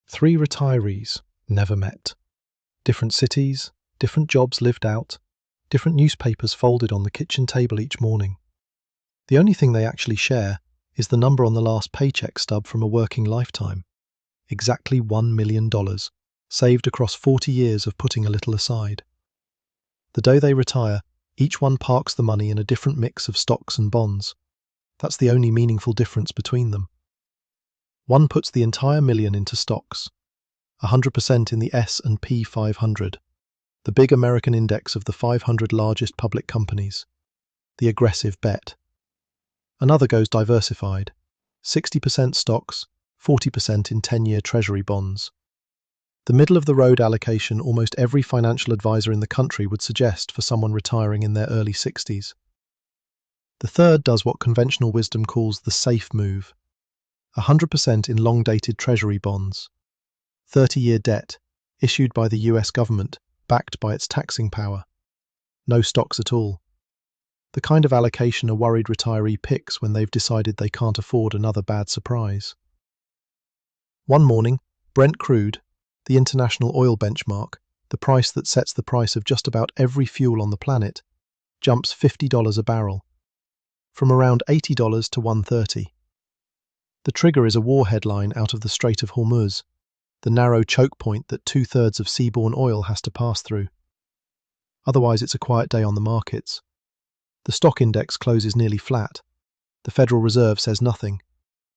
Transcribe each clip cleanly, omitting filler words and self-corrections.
Three retirees never met. Different cities, different jobs lived out, different newspapers folded on the kitchen table each morning. The only thing they actually share is the number on the last paycheck stub from a working lifetime. Exactly $1 million, saved across 40 years of putting a little aside. The day they retire, each one parks the money in a different mix of stocks and bonds. That's the only meaningful difference between them. One puts the entire million into stocks, 100% in the S&P 500, the big American index of the 500 largest public companies. The aggressive bet. Another goes diversified, 60% stocks, 40% in 10-year Treasury bonds. The middle-of-the-road allocation almost every financial advisor in the country would suggest for someone retiring in their early 60s. The third does what conventional wisdom calls the safe move, 100% in long-dated Treasury bonds, 30-year debt, issued by the US government, backed by its taxing power. No stocks at all. The kind of allocation a worried retiree picks when they've decided they can't afford another bad surprise. One morning, Brent crude, the international oil benchmark, the price that sets the price of just about every fuel on the planet, jumps $50 a barrel, from around $80 to $130. The trigger is a war headline out of the Strait of Hormuz, the narrow choke point that 2/3 of seaborne oil has to pass through. Otherwise, it's a quiet day on the markets. The stock index closes nearly flat. The Federal Reserve says nothing,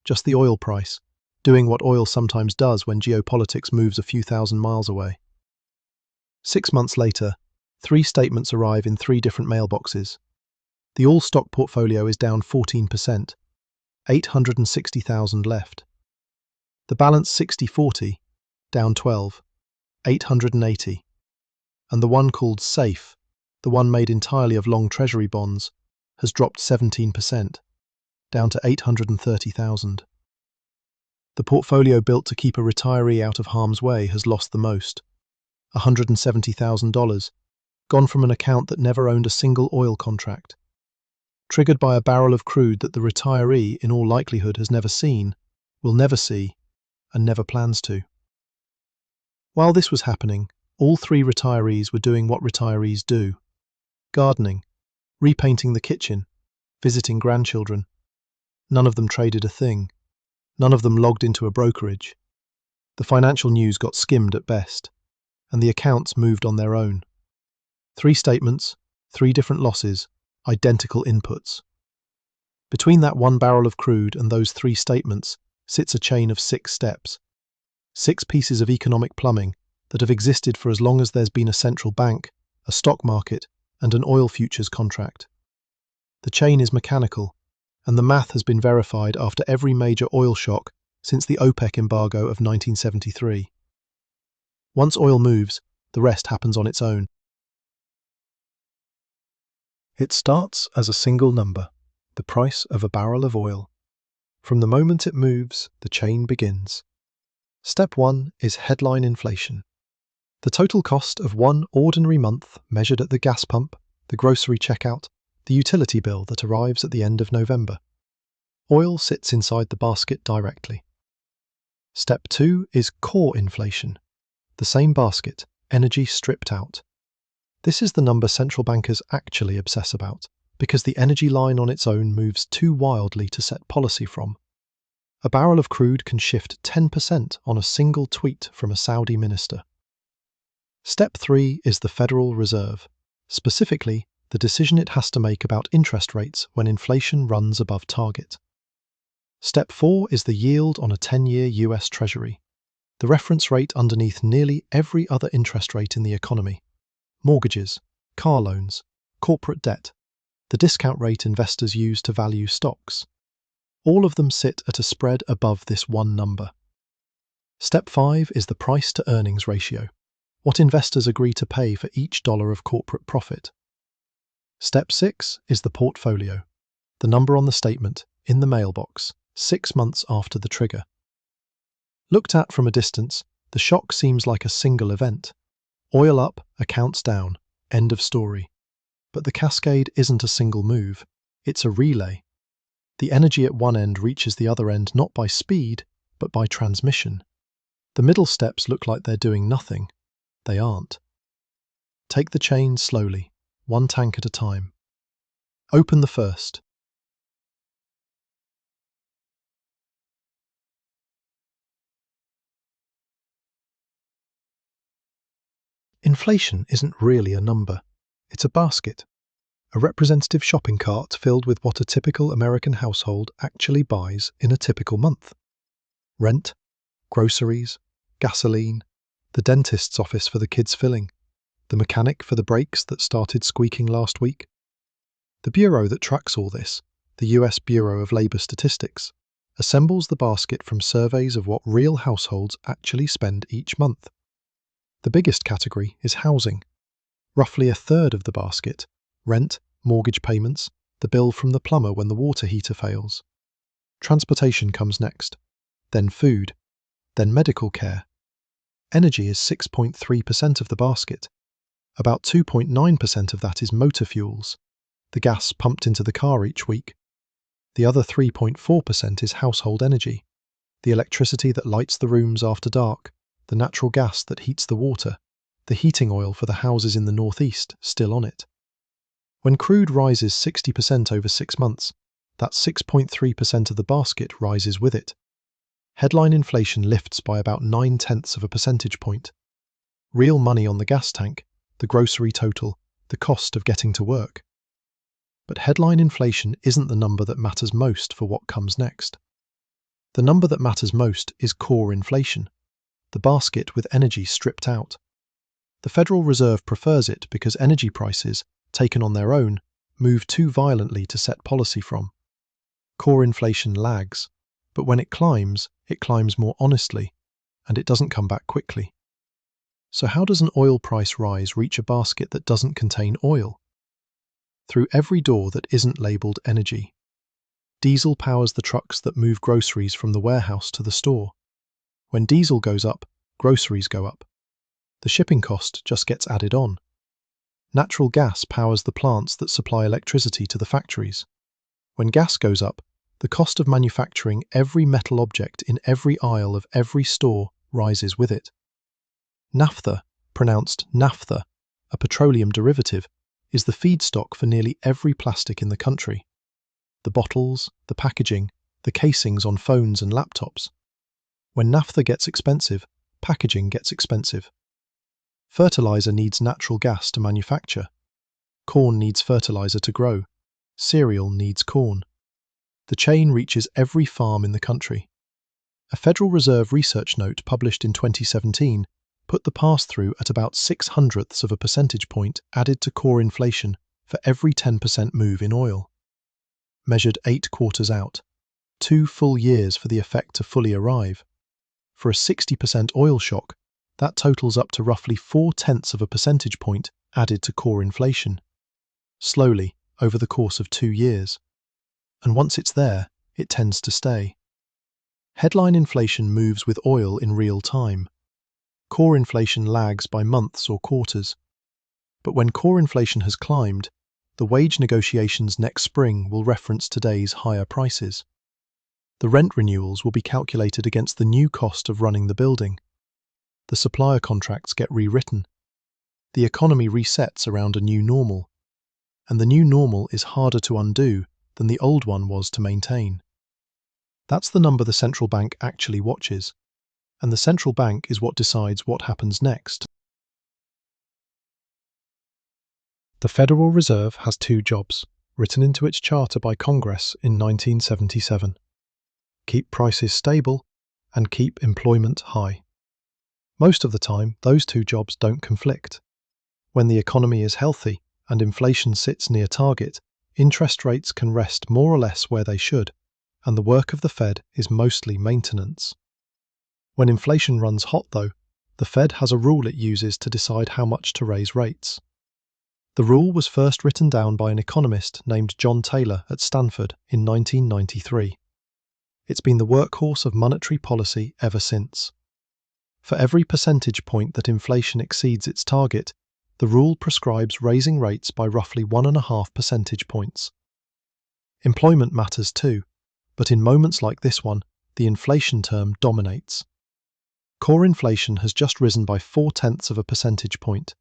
just the oil price, doing what oil sometimes does when geopolitics moves a few thousand miles away. 6 months later, 3 statements arrive in 3 different mailboxes. The all-stock portfolio is down 14%, 860,000 left. The balance 60-40, down 12, 880. And the one called safe, the one made entirely of long Treasury bonds, has dropped 17%, down to 830,000. The portfolio built to keep a retiree out of harm's way has lost the most, $170,000, gone from an account that never owned a single oil contract. Triggered by a barrel of crude that the retiree, in all likelihood, has never seen, will never see, and never plans to. While this was happening, all 3 retirees were doing what retirees do: gardening, repainting the kitchen, visiting grandchildren. None of them traded a thing. None of them logged into a brokerage. The financial news got skimmed at best, and the accounts moved on their own. 3 statements, 3 different losses, identical inputs. Between that 1 barrel of crude and those 3 statements sits a chain of 6 steps, 6 pieces of economic plumbing that have existed for as long as there's been a central bank, a stock market, and an oil futures contract. The chain is mechanical, and the math has been verified after every major oil shock since the OPEC embargo of 1973. Once oil moves, the rest happens on its own. It starts as a single number, the price of a barrel of oil. From the moment it moves, the chain begins. Step 1 is headline inflation. The total cost of one ordinary month measured at the gas pump, the grocery checkout, the utility bill that arrives at the end of November. Oil sits inside the basket directly. Step 2 is core inflation. The same basket, energy stripped out. This is the number central bankers actually obsess about, because the energy line on its own moves too wildly to set policy from. A barrel of crude can shift 10% on a single tweet from a Saudi minister. Step 3 is the Federal Reserve, specifically the decision it has to make about interest rates when inflation runs above target. Step 4 is the yield on a 10-year US Treasury, the reference rate underneath nearly every other interest rate in the economy. Mortgages, car loans, corporate debt, the discount rate investors use to value stocks. All of them sit at a spread above this one number. Step 5 is the price-to-earnings ratio, what investors agree to pay for each dollar of corporate profit. Step 6 is the portfolio, the number on the statement, in the mailbox, 6 months after the trigger. Looked at from a distance, the shock seems like a single event. Oil up, accounts down, end of story. But the cascade isn't a single move, it's a relay. The energy at one end reaches the other end not by speed, but by transmission. The middle steps look like they're doing nothing. They aren't. Take the chain slowly, one tank at a time. Open the first. Inflation isn't really a number. It's a basket. A representative shopping cart filled with what a typical American household actually buys in a typical month. Rent, groceries, gasoline, the dentist's office for the kids' filling, the mechanic for the brakes that started squeaking last week. The bureau that tracks all this, the US Bureau of Labor Statistics, assembles the basket from surveys of what real households actually spend each month. The biggest category is housing. Roughly a third of the basket: rent, mortgage payments, the bill from the plumber when the water heater fails. Transportation comes next, then food, then medical care. Energy is 6.3% of the basket. About 2.9% of that is motor fuels, the gas pumped into the car each week. The other 3.4% is household energy, the electricity that lights the rooms after dark, the natural gas that heats the water, the heating oil for the houses in the northeast still on it. When crude rises 60% over 6 months, that 6.3% of the basket rises with it. Headline inflation lifts by about 0.9 of a percentage point. Real money on the gas tank, the grocery total, the cost of getting to work. But headline inflation isn't the number that matters most for what comes next. The number that matters most is core inflation, the basket with energy stripped out. The Federal Reserve prefers it because energy prices, taken on their own, move too violently to set policy from. Core inflation lags, but when it climbs more honestly, and it doesn't come back quickly. So how does an oil price rise reach a basket that doesn't contain oil? Through every door that isn't labelled energy. Diesel powers the trucks that move groceries from the warehouse to the store. When diesel goes up, groceries go up. The shipping cost just gets added on. Natural gas powers the plants that supply electricity to the factories. When gas goes up, the cost of manufacturing every metal object in every aisle of every store rises with it. Naphtha, pronounced naphtha, a petroleum derivative, is the feedstock for nearly every plastic in the country. The bottles, the packaging, the casings on phones and laptops. When naphtha gets expensive, packaging gets expensive. Fertilizer needs natural gas to manufacture. Corn needs fertilizer to grow. Cereal needs corn. The chain reaches every farm in the country. A Federal Reserve research note published in 2017 put the pass-through at about 0.06 of a percentage point added to core inflation for every 10% move in oil. Measured 8 quarters out, 2 full years for the effect to fully arrive. For a 60% oil shock, that totals up to roughly 0.4 of a percentage point added to core inflation. Slowly, over the course of 2 years. And once it's there, it tends to stay. Headline inflation moves with oil in real time. Core inflation lags by months or quarters. But when core inflation has climbed, the wage negotiations next spring will reference today's higher prices. The rent renewals will be calculated against the new cost of running the building. The supplier contracts get rewritten. The economy resets around a new normal. And the new normal is harder to undo than the old one was to maintain. That's the number the central bank actually watches. And the central bank is what decides what happens next. The Federal Reserve has 2 jobs, written into its charter by Congress in 1977. Keep prices stable and keep employment high. Most of the time, those 2 jobs don't conflict. When the economy is healthy and inflation sits near target, interest rates can rest more or less where they should, and the work of the Fed is mostly maintenance. When inflation runs hot, though, the Fed has a rule it uses to decide how much to raise rates. The rule was first written down by an economist named John Taylor at Stanford in 1993. It's been the workhorse of monetary policy ever since. For every percentage point that inflation exceeds its target, the rule prescribes raising rates by roughly 1.5 percentage points. Employment matters too, but in moments like this one, the inflation term dominates. Core inflation has just risen by 0.4 of a percentage point.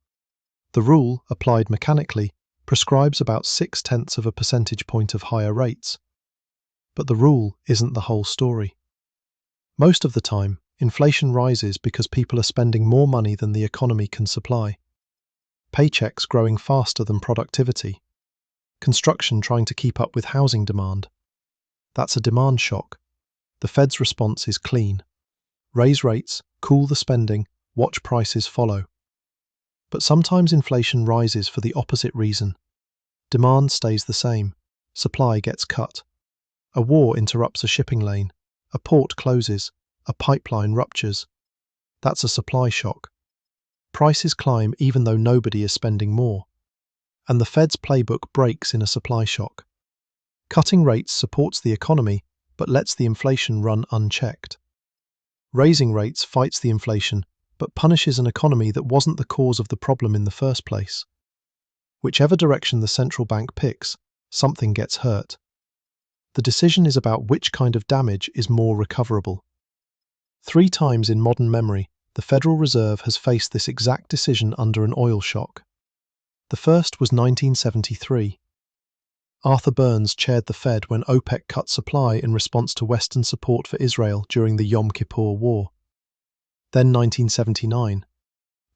The rule, applied mechanically, prescribes about 0.6 of a percentage point of higher rates. But the rule isn't the whole story. Most of the time, inflation rises because people are spending more money than the economy can supply. Paychecks growing faster than productivity. Construction trying to keep up with housing demand. That's a demand shock. The Fed's response is clean. Raise rates, cool the spending, watch prices follow. But sometimes inflation rises for the opposite reason. Demand stays the same. Supply gets cut. A war interrupts a shipping lane. A port closes. A pipeline ruptures. That's a supply shock. Prices climb even though nobody is spending more. And the Fed's playbook breaks in a supply shock. Cutting rates supports the economy, but lets the inflation run unchecked. Raising rates fights the inflation, but punishes an economy that wasn't the cause of the problem in the first place. Whichever direction the central bank picks, something gets hurt. The decision is about which kind of damage is more recoverable. 3 times in modern memory, the Federal Reserve has faced this exact decision under an oil shock. The first was 1973. Arthur Burns chaired the Fed when OPEC cut supply in response to Western support for Israel during the Yom Kippur War. Then 1979.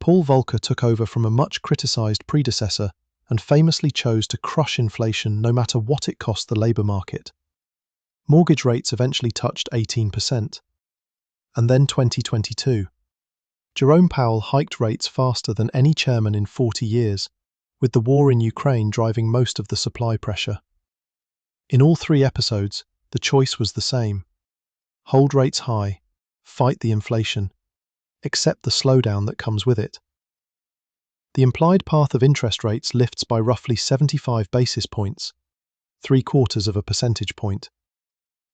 Paul Volcker took over from a much criticized predecessor and famously chose to crush inflation no matter what it cost the labor market. Mortgage rates eventually touched 18%. And then 2022. Jerome Powell hiked rates faster than any chairman in 40 years, with the war in Ukraine driving most of the supply pressure. In all 3 episodes, the choice was the same. Hold rates high, fight the inflation, accept the slowdown that comes with it. The implied path of interest rates lifts by roughly 75 basis points, 0.75 of a percentage point,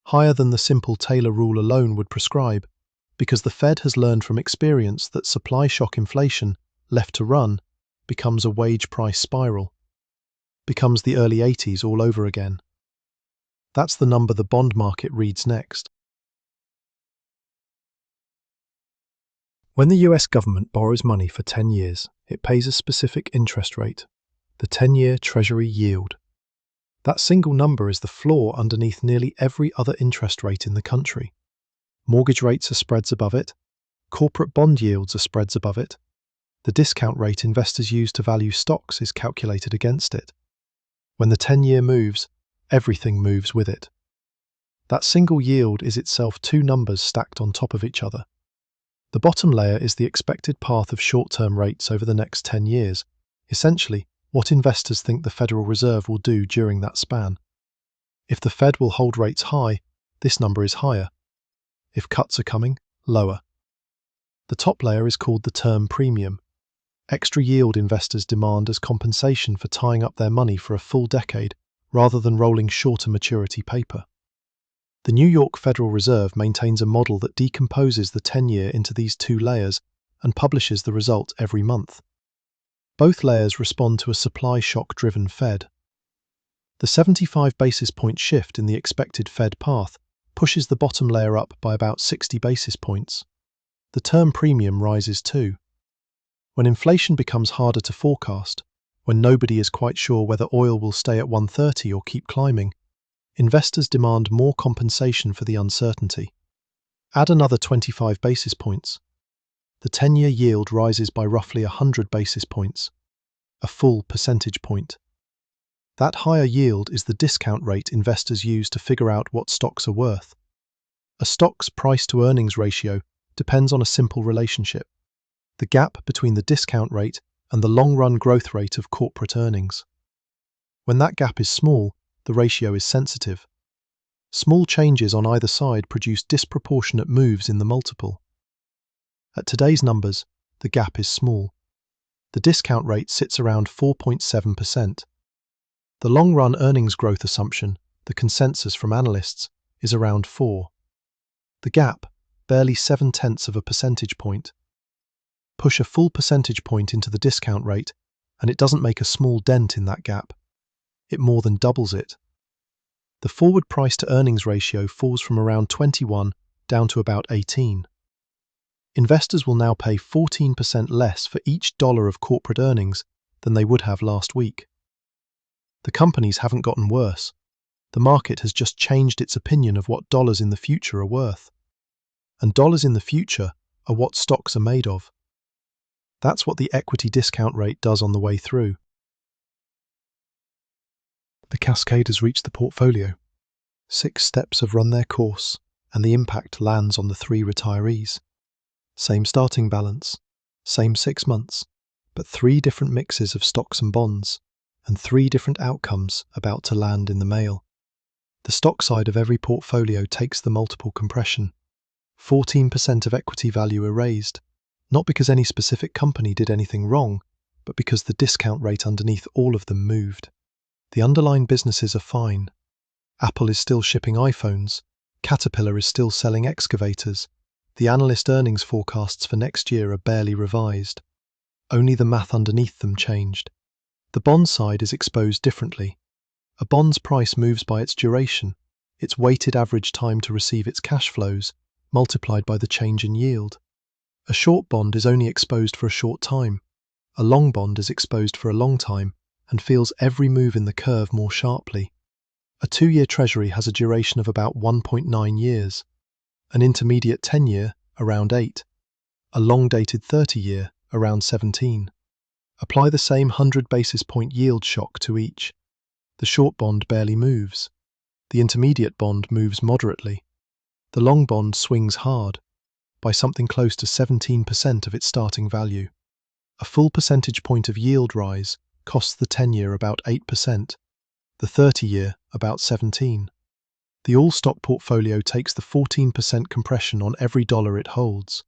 higher than the simple Taylor rule alone would prescribe, because the Fed has learned from experience that supply shock inflation, left to run, becomes a wage price spiral, becomes the early 80s all over again. That's the number the bond market reads next. When the US government borrows money for 10 years, it pays a specific interest rate, the 10-year Treasury yield. That single number is the floor underneath nearly every other interest rate in the country. Mortgage rates are spreads above it. Corporate bond yields are spreads above it. The discount rate investors use to value stocks is calculated against it. When the 10-year moves, everything moves with it. That single yield is itself 2 numbers stacked on top of each other. The bottom layer is the expected path of short-term rates over the next 10 years, essentially what investors think the Federal Reserve will do during that span. If the Fed will hold rates high, this number is higher. If cuts are coming, lower. The top layer is called the term premium. Extra yield investors demand as compensation for tying up their money for a full decade rather than rolling shorter maturity paper. The New York Federal Reserve maintains a model that decomposes the 10-year into these 2 layers and publishes the result every month. Both layers respond to a supply shock-driven Fed. The 75 basis point shift in the expected Fed path pushes the bottom layer up by about 60 basis points. The term premium rises too. When inflation becomes harder to forecast, when nobody is quite sure whether oil will stay at 130 or keep climbing, investors demand more compensation for the uncertainty. Add another 25 basis points. The 10-year yield rises by roughly 100 basis points, a full percentage point. That higher yield is the discount rate investors use to figure out what stocks are worth. A stock's price-to-earnings ratio depends on a simple relationship: the gap between the discount rate and the long-run growth rate of corporate earnings. When that gap is small, the ratio is sensitive. Small changes on either side produce disproportionate moves in the multiple. At today's numbers, the gap is small. The discount rate sits around 4.7%. The long-run earnings growth assumption, the consensus from analysts, is around 4. The gap, barely 0.7 of a percentage point. Push a full percentage point into the discount rate, and it doesn't make a small dent in that gap. It more than doubles it. The forward price-to-earnings ratio falls from around 21 down to about 18. Investors will now pay 14% less for each dollar of corporate earnings than they would have last week. The companies haven't gotten worse. The market has just changed its opinion of what dollars in the future are worth. And dollars in the future are what stocks are made of. That's what the equity discount rate does on the way through. The cascade has reached the portfolio. 6 steps have run their course, and the impact lands on the 3 retirees. Same starting balance, same 6 months, but 3 different mixes of stocks and bonds, and 3 different outcomes about to land in the mail. The stock side of every portfolio takes the multiple compression. 14% of equity value erased, not because any specific company did anything wrong, but because the discount rate underneath all of them moved. The underlying businesses are fine. Apple is still shipping iPhones. Caterpillar is still selling excavators. The analyst earnings forecasts for next year are barely revised. Only the math underneath them changed. The bond side is exposed differently. A bond's price moves by its duration, its weighted average time to receive its cash flows, multiplied by the change in yield. A short bond is only exposed for a short time. A long bond is exposed for a long time and feels every move in the curve more sharply. A 2-year Treasury has a duration of about 1.9 years, an intermediate 10-year around 8, a long-dated 30-year around 17. Apply the same 100 basis point yield shock to each. The short bond barely moves. The intermediate bond moves moderately. The long bond swings hard, by something close to 17% of its starting value. A full percentage point of yield rise costs the 10-year about 8%, the 30-year about 17%. The all-stock portfolio takes the 14% compression on every dollar it holds,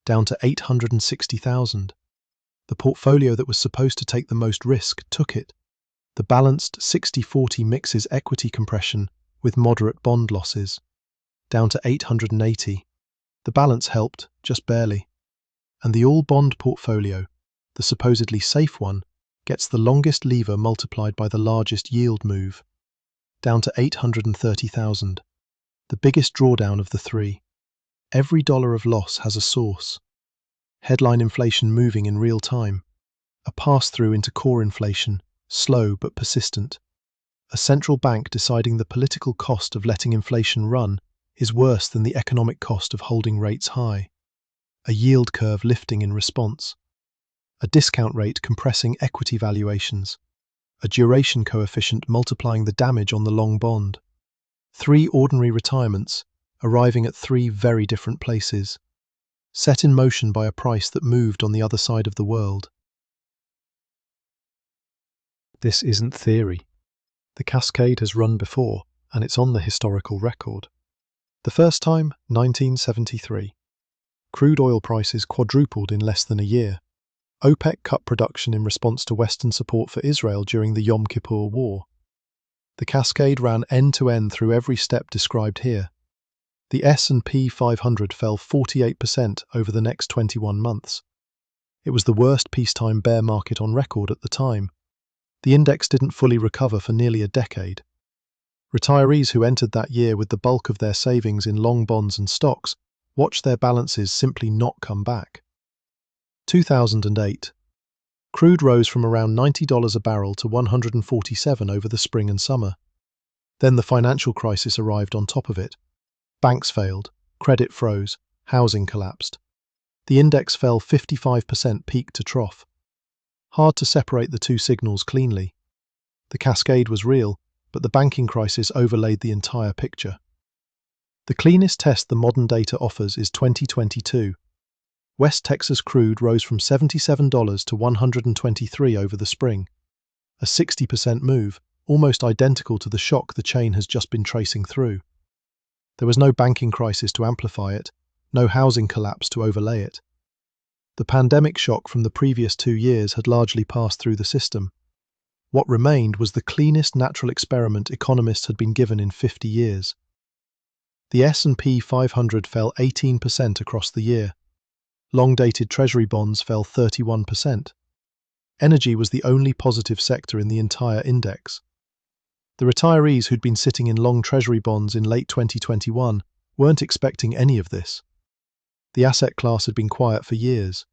down to $860,000. The portfolio that was supposed to take the most risk took it. The balanced 60-40 mixes equity compression with moderate bond losses, down to $880. The balance helped, just barely. And the all-bond portfolio, the supposedly safe one, gets the longest lever multiplied by the largest yield move, down to $830,000, the biggest drawdown of the 3. Every dollar of loss has a source. Headline inflation moving in real time, a pass-through into core inflation, slow but persistent. A central bank deciding the political cost of letting inflation run is worse than the economic cost of holding rates high. A yield curve lifting in response. A discount rate compressing equity valuations. A duration coefficient multiplying the damage on the long bond. 3 ordinary retirements, arriving at 3 very different places, set in motion by a price that moved on the other side of the world. This isn't theory. The cascade has run before, and it's on the historical record. The first time, 1973. Crude oil prices quadrupled in less than a year. OPEC cut production in response to Western support for Israel during the Yom Kippur War. The cascade ran end-to-end through every step described here. The S&P 500 fell 48% over the next 21 months. It was the worst peacetime bear market on record at the time. The index didn't fully recover for nearly a decade. Retirees who entered that year with the bulk of their savings in long bonds and stocks watched their balances simply not come back. 2008. Crude rose from around $90 a barrel to $147 over the spring and summer. Then the financial crisis arrived on top of it. Banks failed, credit froze, housing collapsed. The index fell 55% peak to trough. Hard to separate the two signals cleanly. The cascade was real, but the banking crisis overlaid the entire picture. The cleanest test the modern data offers is 2022. West Texas crude rose from $77 to $123 over the spring. A 60% move, almost identical to the shock the chain has just been tracing through. There was no banking crisis to amplify it, no housing collapse to overlay it. The pandemic shock from the previous 2 years had largely passed through the system. What remained was the cleanest natural experiment economists had been given in 50 years. The S&P 500 fell 18% across the year. Long-dated Treasury bonds fell 31%. Energy was the only positive sector in the entire index. The retirees who'd been sitting in long Treasury bonds in late 2021 weren't expecting any of this. The asset class had been quiet for years.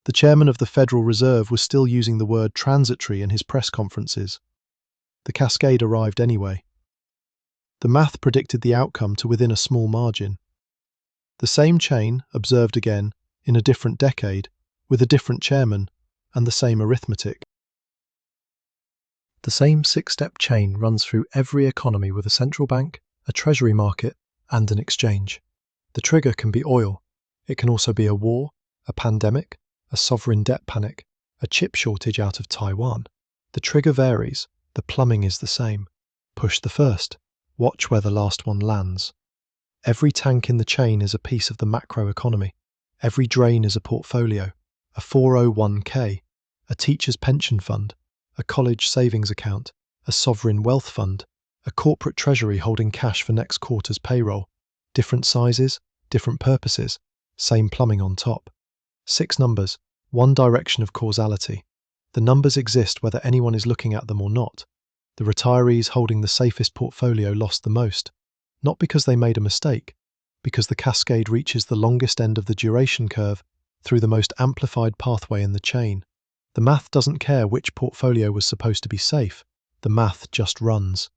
The chairman of the Federal Reserve was still using the word transitory in his press conferences. The cascade arrived anyway. The math predicted the outcome to within a small margin. The same chain, observed again, in a different decade, with a different chairman, and the same arithmetic. The same six-step chain runs through every economy with a central bank, a treasury market, and an exchange. The trigger can be oil. It can also be a war, a pandemic, a sovereign debt panic, a chip shortage out of Taiwan. The trigger varies, the plumbing is the same. Push the first, watch where the last one lands. Every tank in the chain is a piece of the macroeconomy. Every drain is a portfolio, a 401k, a teacher's pension fund, a college savings account, a sovereign wealth fund, a corporate treasury holding cash for next quarter's payroll. Different sizes, different purposes, same plumbing on top. 6 numbers, one direction of causality. The numbers exist whether anyone is looking at them or not. The retirees holding the safest portfolio lost the most, not because they made a mistake, because the cascade reaches the longest end of the duration curve through the most amplified pathway in the chain. The math doesn't care which portfolio was supposed to be safe, the math just runs.